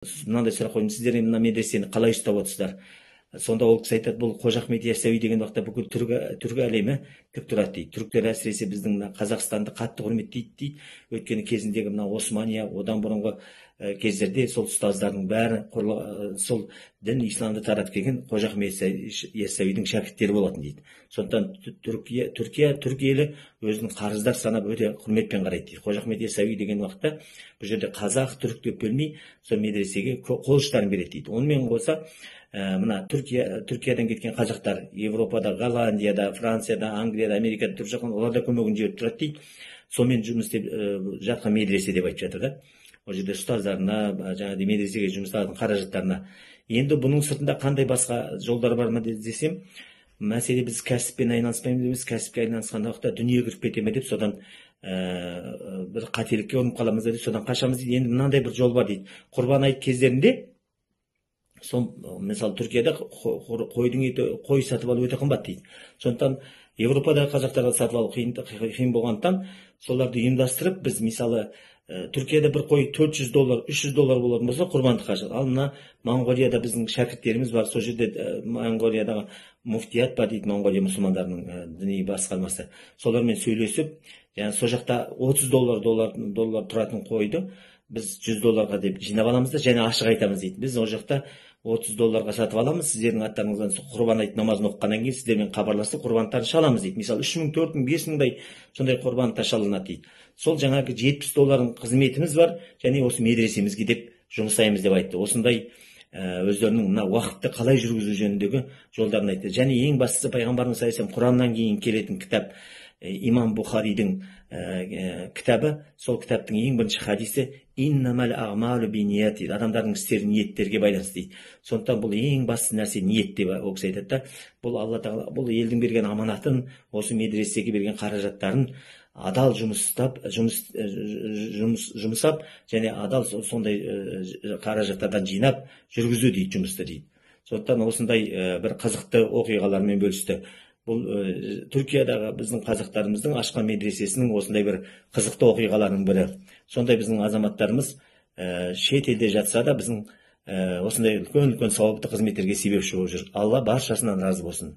мынандай сұрақ қойдым, сіздер мына медресені қалай ұстап отырсыздар? Сонда ол кісі айтады, бұл Қожа Ахмет Яссауи деген уақытта бүкіл түркі әлемі тік тұрады дейді. Түріктер әсіресе біздің мына Қазақстанды қатты құрметтейді дейді. Өйткені кезіндегі мына Османия, одан бұрынғы кездерде сол ұстаздардың бәрі сол дін исламды таратып келген Қожа Ахмет Яссауидің шәкірттері болатын дейді. Сондықтан түрік елі өзінің қарыздар санап өте құрметпен қарайды дейді. Қожа Ахмет Яссауи деген уақытта бұл жерде қазақ, түрік деп бөлмей, сол медресеге қол ұштарын береді дейді. Онымен қоса мына Түркиядан кеткен қазақтар Европада, Голландияда, Францияда, Англияда, Америкада тұрып жатқан, олар да көмегін жіберіп тұрады дейді. Сонымен жұмыс істеп жатқан медресе деп айтып жатыр да. Ол жерде ұстаздарына, жаңағыдай медресеге жұмсалатын қаражаттарына. Енді бұның сыртында қандай басқа жолдар бар ма десем, мәселе біз кәсіппен айналыспаймыз деп, кәсіпке айналысқан уақытта дүние кіріп кете ме деп, содан бір қателікке ұрынып қаламыз деп, содан қашамыз дейді. Енді мынандай бір жол бар дейді. Құрбан айт кездерінде сол мысалы Түркияда қой сатып алу өте қымбат дейді. Сондықтан Европадағы қазақтарға сатып алу қиын болғандықтан соларды ұйымдастырып, біз мысалы Түркияда бір қой $400, $300 болатын болса құрбандыққа шығады. Ал мына Моңғолияда біздің шәкірттеріміз бар. Сол жерде Моңғолиядағы муфтият бар дейді, Моңғолия мұсылмандарының діни басқармасы. Солармен сөйлесіп, яғни сол жақта $30 тұратын қойды біз $100 деп жинап аламыз да, және ашық айтамыз дейді. Біз ол жақта $30 сатып аламыз, сіздердің аттарыңыздан құрбан айт намазын оқығаннан кейін сіздермен хабарласып құрбандықтарын шаламыз дейді. Мысалы 3.000, 4.000, 5.000-дай сондай құрбандықтар шалынады дейді. Сол жаңағы $70 қызметіміз бар, және осы медресемізге деп жұмсаймыз деп айтты. Осындай өздерінің мына уақытты қалай жүргізу жөніндегі жолдарын айтты. Және ең бастысы пайғамбарымыз саллаллаху алейхи вассалам Құраннан кейін келетін кітап имам Бухаридің кітабы, сол кітаптың ең бірінші хадисі иннамал аъмалу бинният дейді. Адамдардың істері ниеттерге байланысты дейді. Сондықтан бұл ең басты нәрсе ниет деп ол кісі айтады да. Бұл Алла тағала бұл елдің берген аманатын, осы медресеге берген қаражаттарын адал жұмсап, және адал сондай қаражаттардан жинап жүргізу дейді жұмысты дейді. Сондықтан осындай бір қызықты оқиғалармен бөлісті. Бұл Түркиядағы біздің қазақтарымыздың ашқан медресесінің осындай бір қызықты оқиғаларының бірі. Сондай біздің азаматтарымыз шет елде жатса да біздің осындай үлкен сауапты қызметтерге себепші болып жүр. Алла баршасынан разы болсын.